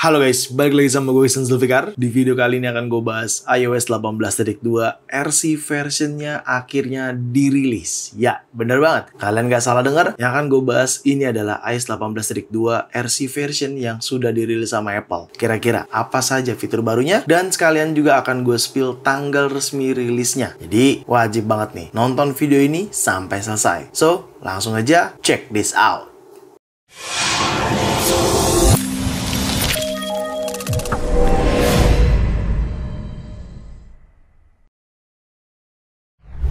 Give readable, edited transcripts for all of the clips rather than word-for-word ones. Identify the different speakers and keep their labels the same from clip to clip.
Speaker 1: Halo guys, balik lagi sama gue Ihsan Zulfikar. Di video kali ini akan gue bahas iOS 18.2 RC versionnya akhirnya dirilis. Ya, bener banget. Kalian gak salah dengar. Yang akan gue bahas ini adalah iOS 18.2 RC version yang sudah dirilis sama Apple. Kira-kira apa saja fitur barunya? Dan sekalian juga akan gue spill tanggal resmi rilisnya. Jadi wajib banget nih nonton video ini sampai selesai. So, langsung aja check this out.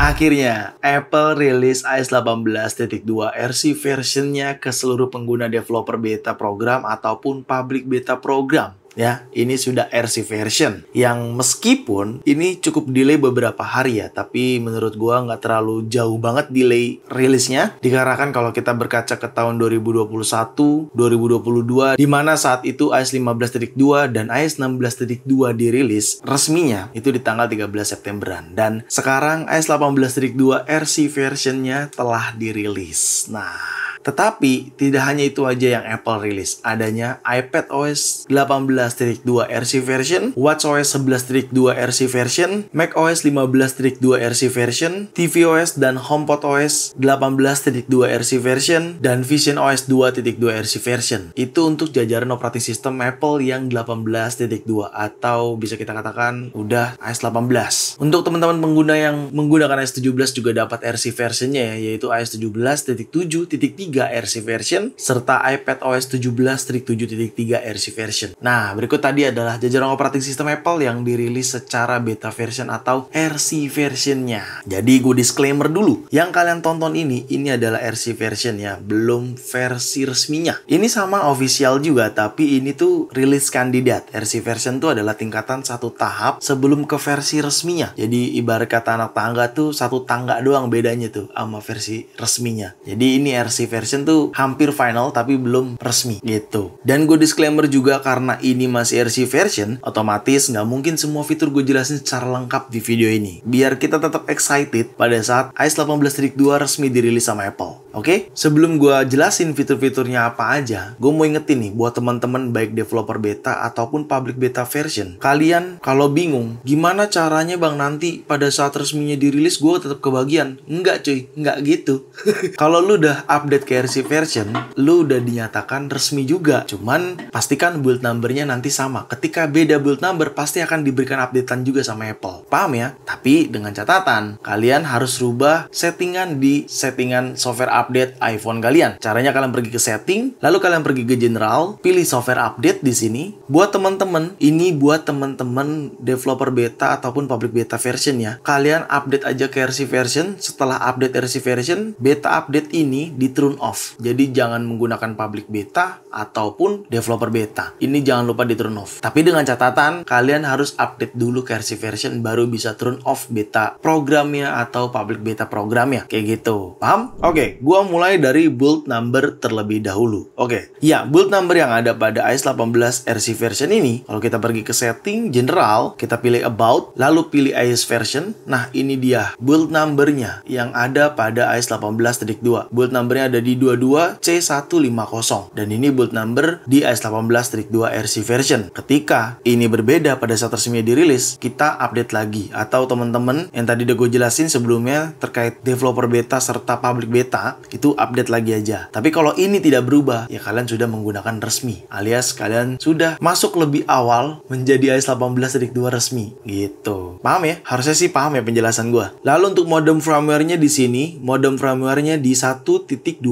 Speaker 1: Akhirnya, Apple rilis iOS 18.2 RC versionnya ke seluruh pengguna developer beta program ataupun public beta program. Ya, ini sudah RC version yang meskipun ini cukup delay beberapa hari ya, tapi menurut gua nggak terlalu jauh banget delay rilisnya, dikarenakan kalau kita berkaca ke tahun 2021, 2022, di mana saat itu iOS 15.2 dan iOS 16.2 dirilis resminya itu di tanggal 13 Septemberan, dan sekarang iOS 18.2 RC versionnya telah dirilis. Nah, tetapi tidak hanya itu aja yang Apple rilis, adanya iPadOS 18.2 RC version, watchOS 11.2 RC version, macOS 15.2 RC version, tvOS dan HomePodOS 18.2 RC version, dan visionOS 2.2 RC version. Itu untuk jajaran operating system Apple yang 18.2 atau bisa kita katakan udah iOS 18. Untuk teman-teman pengguna yang menggunakan iOS 17 juga dapat RC versionnya ya, yaitu iOS 17.7.3 RC version serta iPadOS 17.7.3 RC version. Nah, berikut tadi adalah jajaran operating system Apple yang dirilis secara beta version atau RC versionnya. Jadi gue disclaimer dulu, yang kalian tonton ini adalah RC version ya, belum versi resminya. Ini sama official juga, tapi ini tuh rilis kandidat. RC version tuh adalah tingkatan satu tahap sebelum ke versi resminya. Jadi ibarat kata anak tangga tuh satu tangga doang bedanya tuh sama versi resminya. Jadi ini RC version tuh hampir final tapi belum resmi gitu. Dan gue disclaimer juga karena ini masih RC version, otomatis nggak mungkin semua fitur gue jelasin secara lengkap di video ini. Biar kita tetap excited pada saat iOS 18.2 resmi dirilis sama Apple. Oke? Sebelum gue jelasin fitur-fiturnya apa aja, gue mau ingetin nih buat teman-teman baik developer beta ataupun public beta version. Kalian kalau bingung, gimana caranya bang nanti pada saat resminya dirilis gue tetap kebagian? Enggak cuy, enggak gitu. Kalau lu udah update ke RC version, lu udah dinyatakan resmi juga. Cuman pastikan build numbernya nanti sama. Ketika beda build number, pasti akan diberikan updatean juga sama Apple. Paham ya? Tapi dengan catatan, kalian harus rubah settingan di settingan software update iPhone kalian. Caranya kalian pergi ke setting, lalu kalian pergi ke general, pilih software update di sini. Buat teman-teman, ini buat teman-teman developer beta ataupun public beta version ya. Kalian update aja ke RC version. Setelah update RC version, beta update ini di turn off. Jadi jangan menggunakan public beta ataupun developer beta. Ini jangan lupa di turn off. Tapi dengan catatan, kalian harus update dulu ke RC version baru bisa turn off beta programnya atau public beta programnya. Kayak gitu. Paham? Oke, gua mulai dari build number terlebih dahulu. Oke. Ya, build number yang ada pada iOS 18 RC version ini, kalau kita pergi ke setting general, kita pilih about, lalu pilih iOS version. Nah, ini dia build numbernya yang ada pada iOS 18.2. Build numbernya ada di 22C150 dan ini build number di iOS 18.2 RC version. Ketika ini berbeda pada saat resminya dirilis, kita update lagi. Atau teman-teman yang tadi udah gue jelasin sebelumnya terkait developer beta serta public beta, itu update lagi aja. Tapi kalau ini tidak berubah, ya kalian sudah menggunakan resmi, alias kalian sudah masuk lebih awal menjadi iOS 18.2 resmi gitu. Paham ya? Harusnya sih paham ya penjelasan gue. Lalu untuk modem firmware-nya di sini, modem firmware-nya di 1.21.05.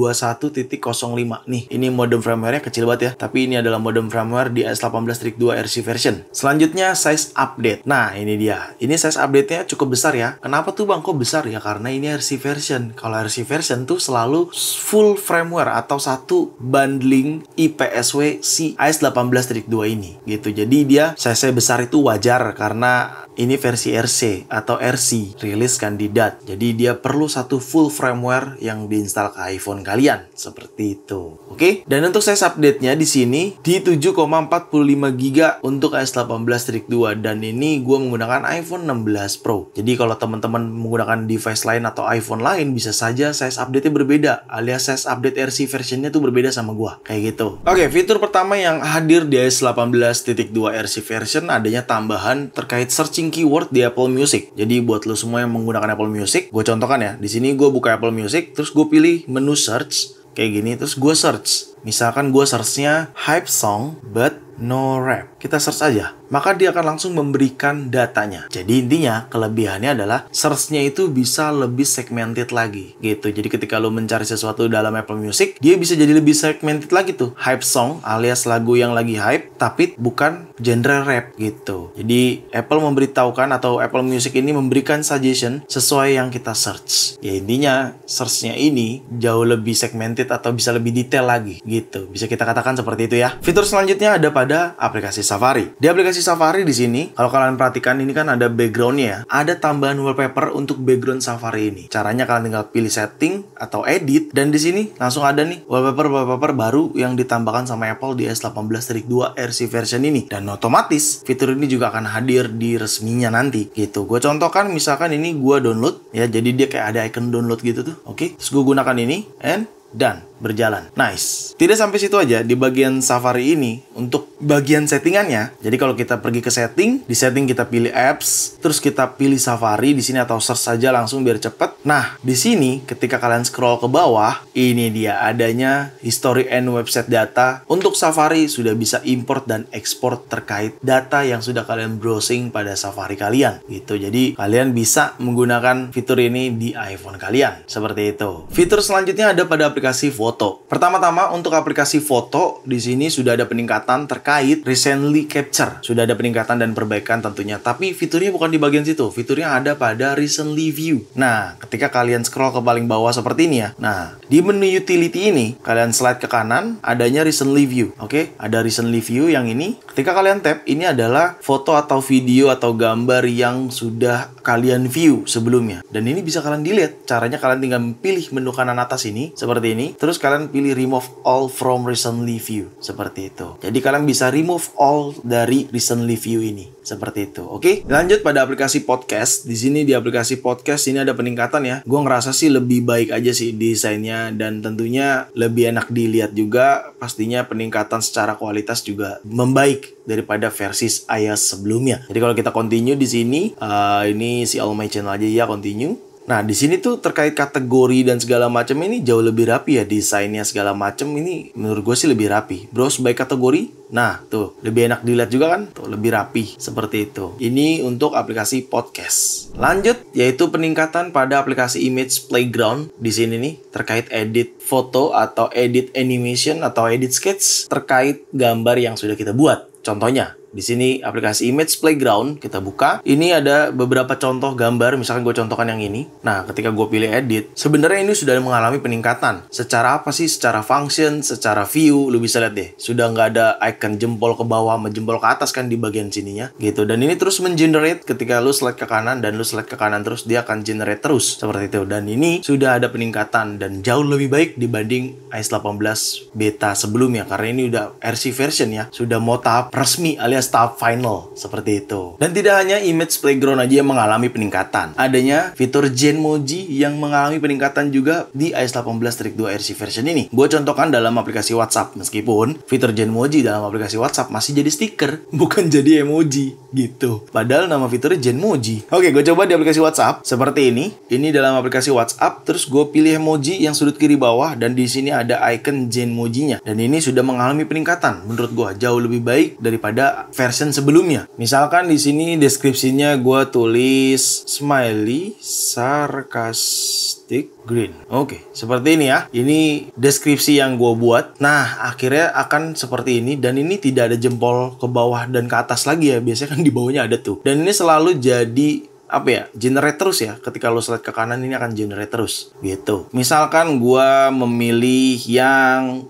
Speaker 1: Nih, ini modem firmware-nya kecil banget ya, tapi ini adalah modem firmware di iOS 18.2 RC version. Selanjutnya size update. Nah, ini dia. Ini size update-nya cukup besar ya. Kenapa tuh bang kok besar ya? Karena ini RC version. Kalau RC version tuh selalu full firmware atau satu bundling IPSW si iOS 18.2 ini gitu. Jadi dia size besar itu wajar karena ini versi RC atau RC, rilis kandidat. Jadi dia perlu satu full firmware yang diinstal ke iPhone kalian. Seperti itu. Oke? Dan untuk size update-nya di sini di 7,45 GB untuk iOS 18.2 dan ini gue menggunakan iPhone 16 Pro. Jadi kalau teman-teman menggunakan device lain atau iPhone lain bisa saja size update-nya berbeda berbeda, alias size update RC versionnya tuh berbeda sama gua, kayak gitu. Oke, fitur pertama yang hadir di iOS 18.2 RC version adanya tambahan terkait searching keyword di Apple Music. Jadi buat lo semua yang menggunakan Apple Music, gue contohkan ya. Di sini gue buka Apple Music, terus gue pilih menu search kayak gini, terus gue search. Misalkan gue searchnya hype song but no rap. Kita search aja, maka dia akan langsung memberikan datanya. Jadi intinya kelebihannya adalah search-nya itu bisa lebih segmented lagi gitu. Jadi ketika lo mencari sesuatu dalam Apple Music, dia bisa jadi lebih segmented lagi tuh. Hype song alias lagu yang lagi hype tapi bukan genre rap gitu. Jadi Apple memberitahukan atau Apple Music ini memberikan suggestion sesuai yang kita search. Ya intinya search-nya ini jauh lebih segmented atau bisa lebih detail lagi gitu. Bisa kita katakan seperti itu ya. Fitur selanjutnya ada pada aplikasi Safari. Di aplikasi Safari di sini, kalau kalian perhatikan ini kan ada background-nya ya. Ada tambahan wallpaper untuk background Safari ini. Caranya kalian tinggal pilih setting atau edit, dan di sini langsung ada nih wallpaper baru yang ditambahkan sama Apple di iOS 18.2 RC version ini. Dan otomatis fitur ini juga akan hadir di resminya nanti gitu. Gue contohkan misalkan ini gue download ya, jadi dia kayak ada icon download gitu tuh. Oke, terus gue gunakan ini and done. Berjalan. Nice. Tidak sampai situ aja. Di bagian Safari ini, untuk bagian settingannya, jadi kalau kita pergi ke setting, di setting kita pilih apps, terus kita pilih Safari di sini atau search saja langsung biar cepet. Nah, di sini ketika kalian scroll ke bawah, ini dia adanya history and website data. Untuk Safari sudah bisa import dan ekspor terkait data yang sudah kalian browsing pada Safari kalian gitu. Jadi kalian bisa menggunakan fitur ini di iPhone kalian. Seperti itu. Fitur selanjutnya ada pada aplikasi foto. Pertama-tama untuk aplikasi foto di sini sudah ada peningkatan terkait recently capture. Sudah ada peningkatan dan perbaikan tentunya. Tapi fiturnya bukan di bagian situ. Fiturnya ada pada recently view. Nah, ketika kalian scroll ke paling bawah seperti ini ya. Nah, di menu utility ini kalian slide ke kanan adanya recently view. Oke, ada recently view yang ini. Ketika kalian tap, ini adalah foto atau video atau gambar yang sudah kalian view sebelumnya. Dan ini bisa kalian delete. Caranya kalian tinggal pilih menu kanan atas ini seperti ini. Terus kalian pilih remove all from recently view seperti itu. Jadi kalian bisa remove all dari recently view ini seperti itu. Oke, lanjut pada aplikasi podcast. Di sini di aplikasi podcast ini ada peningkatan ya. Gue ngerasa sih lebih baik aja sih desainnya, dan tentunya lebih enak dilihat juga. Pastinya peningkatan secara kualitas juga membaik daripada versi iOS sebelumnya. Jadi kalau kita continue di sini, ini si All My Channel aja ya, continue. Nah, di sini tuh terkait kategori dan segala macam ini jauh lebih rapi ya, desainnya segala macam ini menurut gue sih lebih rapi. Browse by kategori. Nah, tuh lebih enak dilihat juga kan? Tuh lebih rapi seperti itu. Ini untuk aplikasi podcast. Lanjut yaitu peningkatan pada aplikasi Image Playground di sini nih terkait edit foto atau edit animation atau edit sketch terkait gambar yang sudah kita buat. Contohnya di sini aplikasi Image Playground kita buka. Ini ada beberapa contoh gambar. Misalkan gue contohkan yang ini. Nah, ketika gue pilih edit, sebenarnya ini sudah mengalami peningkatan. Secara apa sih? Secara function, secara view, lu bisa lihat deh. Sudah nggak ada icon jempol ke bawah sama jempol ke atas kan di bagian sininya, gitu. Dan ini terus mengenerate ketika lu slide ke kanan dan lu slide ke kanan terus dia akan generate terus seperti itu. Dan ini sudah ada peningkatan dan jauh lebih baik dibanding iOS 18 beta sebelumnya karena ini udah RC version ya. Sudah mau tahap resmi alias tahap final seperti itu. Dan tidak hanya Image Playground aja yang mengalami peningkatan. Adanya fitur Genmoji yang mengalami peningkatan juga di iOS 18.2 RC version ini. Gue contohkan dalam aplikasi WhatsApp. Meskipun fitur Genmoji dalam aplikasi WhatsApp masih jadi stiker, bukan jadi emoji gitu. Padahal nama fiturnya Genmoji. Oke, gue coba di aplikasi WhatsApp seperti ini. Ini dalam aplikasi WhatsApp, terus gue pilih emoji yang sudut kiri bawah dan di sini ada icon Genmoji-nya. Dan ini sudah mengalami peningkatan. Menurut gue jauh lebih baik daripada version sebelumnya. Misalkan di sini deskripsinya gue tulis smiley sarcastic green. Oke, seperti ini ya. Ini deskripsi yang gue buat. Nah, akhirnya akan seperti ini dan ini tidak ada jempol ke bawah dan ke atas lagi ya. Biasanya kan di bawahnya ada tuh. Dan ini selalu jadi apa ya, generate terus ya. Ketika lo slide ke kanan ini akan generate terus gitu. Misalkan gue memilih yang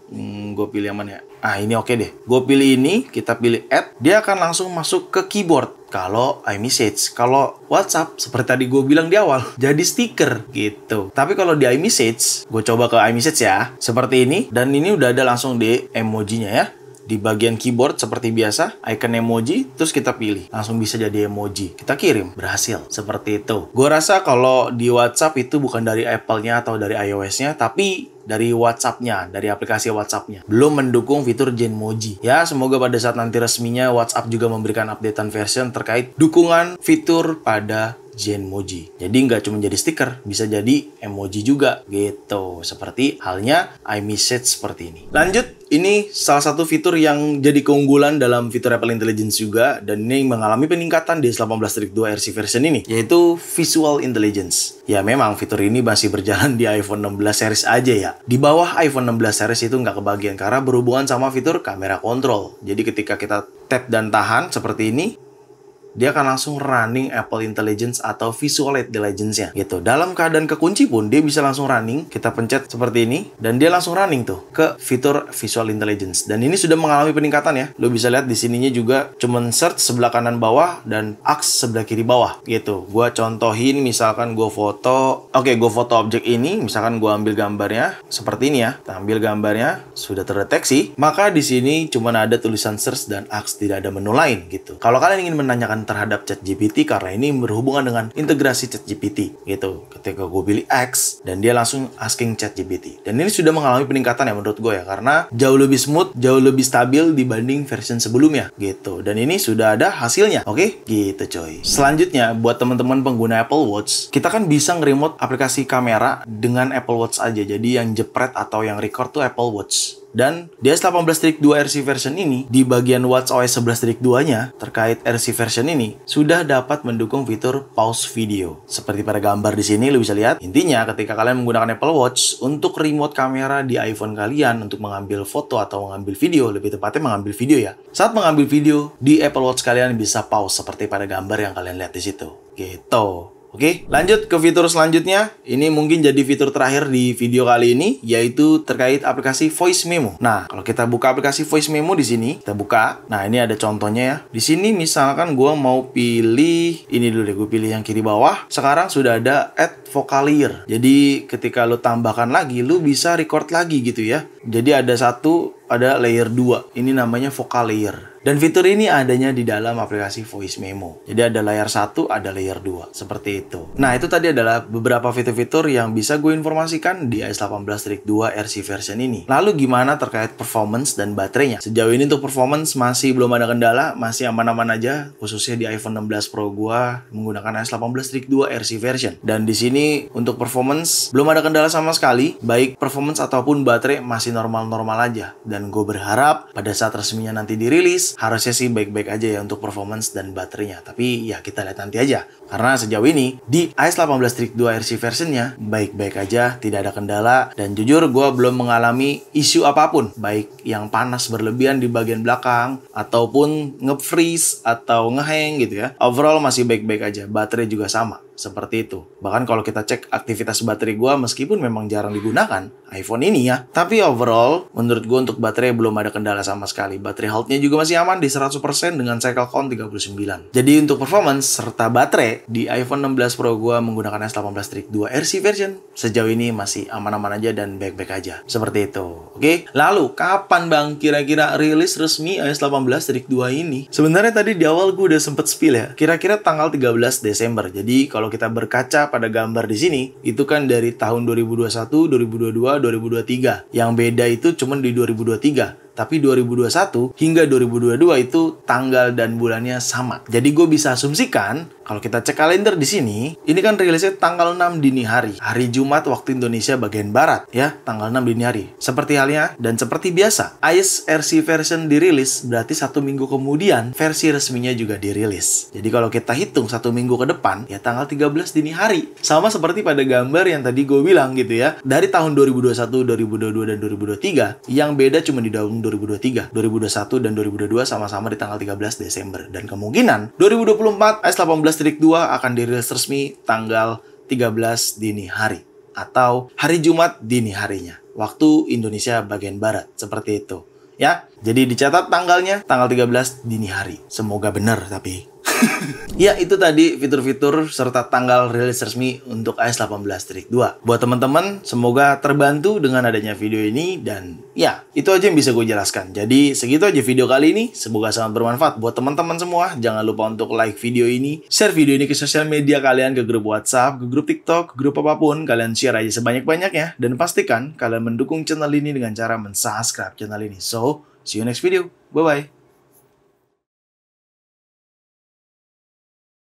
Speaker 1: gue pilih yang mana ya? Ah, ini oke deh. Gue pilih ini, kita pilih add, dia akan langsung masuk ke keyboard. Kalau iMessage, kalau WhatsApp seperti tadi gue bilang di awal, jadi stiker gitu. Tapi kalau di iMessage, gue coba ke iMessage ya, seperti ini, dan ini udah ada langsung di emojinya ya. Di bagian keyboard seperti biasa, icon emoji, terus kita pilih. Langsung bisa jadi emoji. Kita kirim, berhasil. Seperti itu. Gue rasa kalau di WhatsApp itu bukan dari Apple-nya atau dari iOS-nya, tapi dari WhatsApp-nya, dari aplikasi WhatsApp-nya. Belum mendukung fitur Genmoji. Ya, semoga pada saat nanti resminya WhatsApp juga memberikan updatean version terkait dukungan fitur pada Genmoji. Jadi nggak cuma jadi stiker, bisa jadi emoji juga gitu. Seperti halnya iMessage seperti ini. Lanjut, ini salah satu fitur yang jadi keunggulan dalam fitur Apple Intelligence juga, dan ini mengalami peningkatan di 18.2 RC version ini, yaitu Visual Intelligence. Ya memang fitur ini masih berjalan di iPhone 16 series aja ya. Di bawah iPhone 16 series itu nggak kebagian karena berhubungan sama fitur kamera control. Jadi ketika kita tap dan tahan seperti ini, dia akan langsung running Apple Intelligence atau Visual Intelligence-nya gitu. Dalam keadaan kekunci pun dia bisa langsung running. Kita pencet seperti ini dan dia langsung running tuh ke fitur Visual Intelligence. Dan ini sudah mengalami peningkatan ya. Lo bisa lihat di sininya juga cuman search sebelah kanan bawah dan aks sebelah kiri bawah gitu. Gua contohin misalkan gue foto, gue foto objek ini, misalkan gue ambil gambarnya seperti ini ya. Kita ambil gambarnya, sudah terdeteksi, maka di sini cuman ada tulisan search dan aks, tidak ada menu lain gitu. Kalau kalian ingin menanyakan terhadap ChatGPT, karena ini berhubungan dengan integrasi ChatGPT gitu. Ketika gue pilih X dan dia langsung asking ChatGPT. Dan ini sudah mengalami peningkatan ya menurut gue ya, karena jauh lebih smooth, jauh lebih stabil dibanding versi sebelumnya gitu. Dan ini sudah ada hasilnya. Oke, gitu coy. Selanjutnya buat teman-teman pengguna Apple Watch, kita kan bisa nge-remote aplikasi kamera dengan Apple Watch aja. Jadi yang jepret atau yang record tuh Apple Watch. Dan di S18.2 RC version ini, di bagian watchOS 11.2-nya, terkait RC version ini, sudah dapat mendukung fitur pause video. Seperti pada gambar di sini, lo bisa lihat. Intinya, ketika kalian menggunakan Apple Watch, untuk remote kamera di iPhone kalian, untuk mengambil foto atau mengambil video, lebih tepatnya mengambil video ya. Saat mengambil video, di Apple Watch kalian bisa pause, seperti pada gambar yang kalian lihat di situ. Gitu. Oke, lanjut ke fitur selanjutnya. Ini mungkin jadi fitur terakhir di video kali ini, yaitu terkait aplikasi Voice Memo. Nah, kalau kita buka aplikasi Voice Memo di sini, kita buka. Nah, ini ada contohnya ya. Di sini misalkan gue mau pilih, ini dulu deh, gue pilih yang kiri bawah. Sekarang sudah ada Add Vocalier. Jadi ketika lo tambahkan lagi, lo bisa record lagi gitu ya. Jadi ada layer 2. Ini namanya Vocalier. Dan fitur ini adanya di dalam aplikasi Voice Memo. Jadi ada layer 1, ada layer 2. Seperti itu. Nah, itu tadi adalah beberapa fitur-fitur yang bisa gue informasikan di S18.2 RC version ini. Lalu gimana terkait performance dan baterainya? Sejauh ini untuk performance masih belum ada kendala, masih aman-aman aja. Khususnya di iPhone 16 Pro gue menggunakan S18.2 RC version. Dan di sini untuk performance belum ada kendala sama sekali. Baik performance ataupun baterai masih normal-normal aja. Dan gue berharap pada saat resminya nanti dirilis, harusnya sih baik-baik aja ya untuk performance dan baterainya. Tapi ya kita lihat nanti aja. Karena sejauh ini di S18.2 RC versionnya baik-baik aja, tidak ada kendala. Dan jujur gue belum mengalami isu apapun, baik yang panas berlebihan di bagian belakang ataupun nge-freeze atau nge-hang gitu ya. Overall masih baik-baik aja. Baterai juga sama. Seperti itu. Bahkan kalau kita cek aktivitas baterai gue, meskipun memang jarang digunakan iPhone ini ya, tapi overall menurut gue untuk baterai belum ada kendala sama sekali. Baterai health-nya juga masih aman di 100% dengan cycle count 39. Jadi untuk performance serta baterai di iPhone 16 Pro gue menggunakan S18.2 RC version sejauh ini masih aman-aman aja dan baik-baik aja. Seperti itu. Oke, lalu kapan bang kira-kira rilis resmi S18.2 ini? Sebenarnya tadi di awal gue udah sempet spill ya. Kira-kira tanggal 13 Desember. Jadi kalau kita berkaca pada gambar di sini, itu kan dari tahun 2021, 2022, 2023. Yang beda itu cuma di 2023. Tapi 2021 hingga 2022 itu tanggal dan bulannya sama. Jadi gue bisa asumsikan kalau kita cek kalender di sini, ini kan rilisnya tanggal 6 dini hari. Hari Jumat waktu Indonesia bagian barat ya, tanggal 6 dini hari. Seperti halnya dan seperti biasa, iOS RC version dirilis, berarti 1 minggu kemudian versi resminya juga dirilis. Jadi kalau kita hitung 1 minggu ke depan, ya tanggal 13 dini hari. Sama seperti pada gambar yang tadi gue bilang gitu ya. Dari tahun 2021, 2022, dan 2023, yang beda cuma di tahun 2023, 2021, dan 2022 sama-sama di tanggal 13 Desember. Dan kemungkinan 2024 S18.2 akan dirilis resmi tanggal 13 dini hari. Atau hari Jumat dini harinya. Waktu Indonesia bagian Barat. Seperti itu. Ya, jadi dicatat tanggalnya tanggal 13 dini hari. Semoga benar tapi. Ya, itu tadi fitur-fitur serta tanggal rilis resmi untuk iOS 18.2. Buat teman-teman, semoga terbantu dengan adanya video ini. Dan ya, itu aja yang bisa gue jelaskan. Jadi, segitu aja video kali ini. Semoga sangat bermanfaat buat teman-teman semua. Jangan lupa untuk like video ini, share video ini ke sosial media kalian, ke grup WhatsApp, ke grup TikTok, ke grup apapun. Kalian share aja sebanyak-banyaknya. Dan pastikan kalian mendukung channel ini dengan cara mensubscribe channel ini. So, see you next video. Bye-bye.